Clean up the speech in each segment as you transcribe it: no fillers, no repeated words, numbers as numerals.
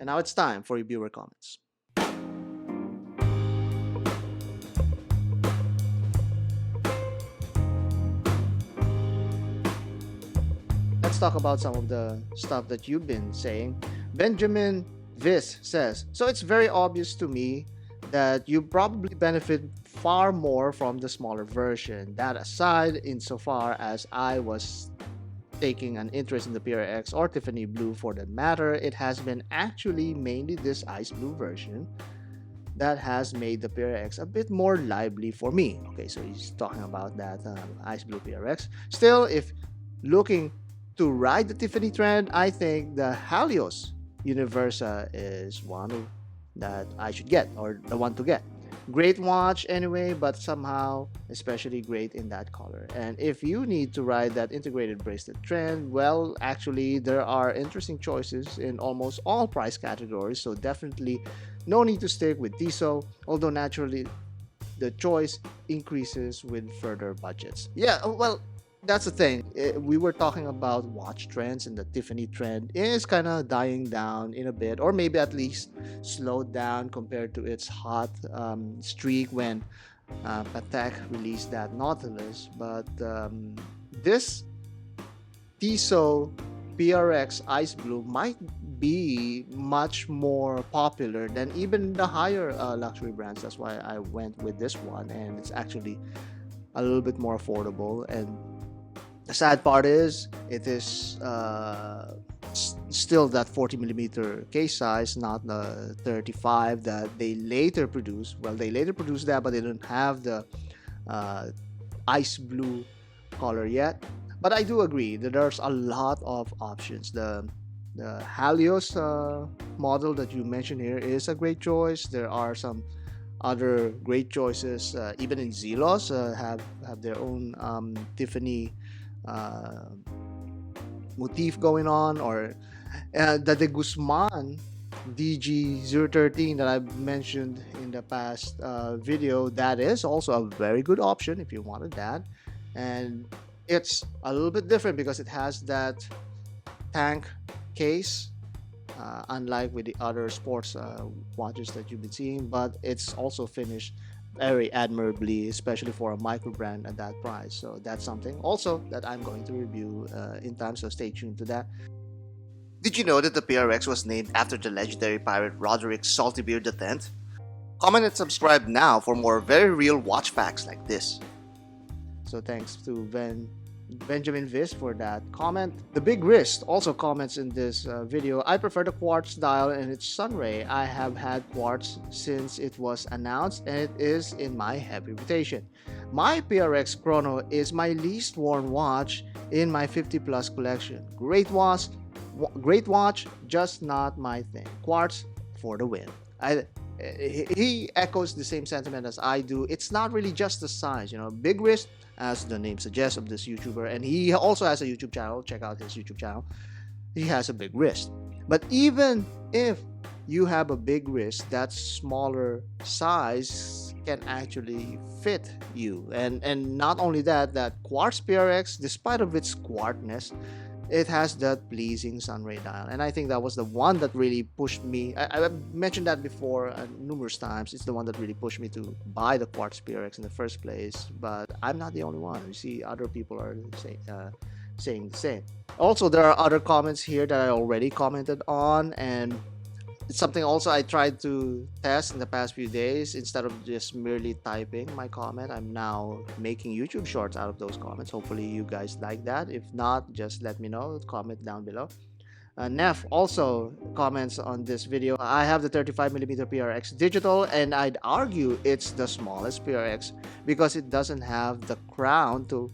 And now it's time for your viewer comments. Let's talk about some of the stuff that you've been saying. Benjamin Vis says, so it's very obvious to me that you probably benefit far more from the smaller version. That aside, insofar as I was taking an interest in the PRX or Tiffany Blue for that matter, it has been actually mainly this ice blue version that has made the PRX a bit more lively for me. Okay, so he's talking about that ice blue PRX. Still, if looking to ride the Tiffany trend, I think the Halios Universa is one that I should get, or the one to get. Great watch anyway, but somehow especially great in that color. And if you need to ride that integrated bracelet trend, well, actually there are interesting choices in almost all price categories, so definitely no need to stick with Tissot, although naturally the choice increases with further budgets. Yeah, well, that's the thing. We were talking about watch trends, and the Tiffany trend is kind of dying down in a bit, or maybe at least slowed down compared to its hot streak when Patek released that Nautilus. But this Tissot PRX Ice Blue might be much more popular than even the higher luxury brands. That's why I went with this one, and it's actually a little bit more affordable. And the sad part is it is still that 40 millimeter case size, not the 35 that they later produced. Well, they later produced that, but they don't have the ice blue color yet. But I do agree that there's a lot of options. The Halios model that you mentioned here is a great choice. There are some other great choices, even in Zelos have their own Tiffany motif going on, or the De Guzman DG013 that I mentioned in the past video. That is also a very good option if you wanted that, and it's a little bit different because it has that tank case, unlike with the other sports watches that you've been seeing, but it's also finished very admirably, especially for a Microbrand at that price. So that's something also that I'm going to review in time, so stay tuned to that. Did you know that the PRX was named after the legendary pirate Roderick Saltybeard the 10th? Comment and subscribe now for more very real watch facts like this. So thanks to Benjamin Vis for that comment. The Big Wrist also comments in this video, I prefer the quartz dial and its sunray. I have had quartz since it was announced and it is in my heavy rotation. My PRX Chrono is my least worn watch in my 50 plus collection. Great watch, just not my thing. Quartz for the win. He echoes the same sentiment as I do. It's not really just the size, Big Wrist, as the name suggests, of this YouTuber, and he also has a YouTube channel. Check out his YouTube channel. He has a big wrist. But even if you have a big wrist, that smaller size can actually fit you. And not only that, that Quartz PRX, despite of its quartness, it has that pleasing sunray dial, and I think that was the one that really pushed me. I mentioned that before numerous times. It's the one that really pushed me to buy the Quartz PRX in the first place, but I'm not the only one. You see, other people are saying the same. Also, there are other comments here that I already commented on, and it's something also I tried to test in the past few days. Instead of just merely typing my comment, I'm now making YouTube shorts out of those comments. Hopefully you guys like that. If not, just let me know. Comment down below. Neff also comments on this video. I have the 35mm PRX digital, and I'd argue it's the smallest PRX because it doesn't have the crown to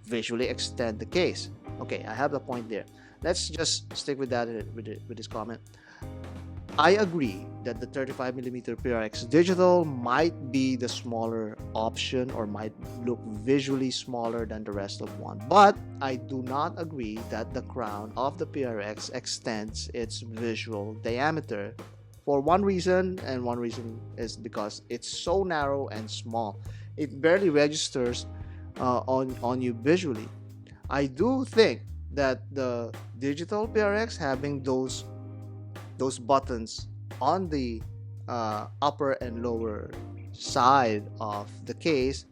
visually extend the case. Okay, I have the point there. Let's just stick with that with this comment. I agree that the 35mm PRX digital might be the smaller option, or might look visually smaller than the rest of one, but I do not agree that the crown of the PRX extends its visual diameter, for one reason, and one reason is because it's so narrow and small. It barely registers on you visually. I do think that the digital PRX having those those buttons on the upper and lower side of the case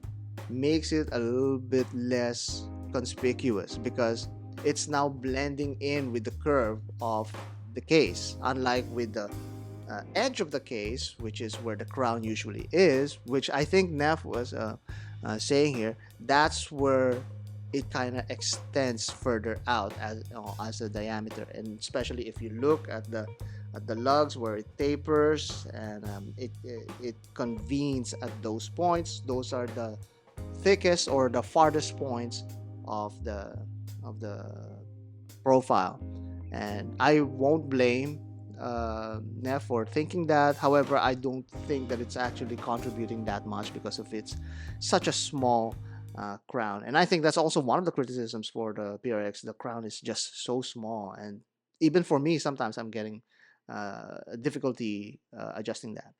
makes it a little bit less conspicuous because it's now blending in with the curve of the case, unlike with the edge of the case, which is where the crown usually is, which I think Neff was saying here. That's where it kind of extends further out as, you know, as a diameter, and especially if you look at the lugs where it tapers and it convenes at those points. Those are the thickest or the farthest points of the profile, and I won't blame Neff for thinking that. However, I don't think that it's actually contributing that much because of its such a small crown. And I think that's also one of the criticisms for the PRX. The crown is just so small, and even for me, sometimes I'm getting difficulty adjusting that.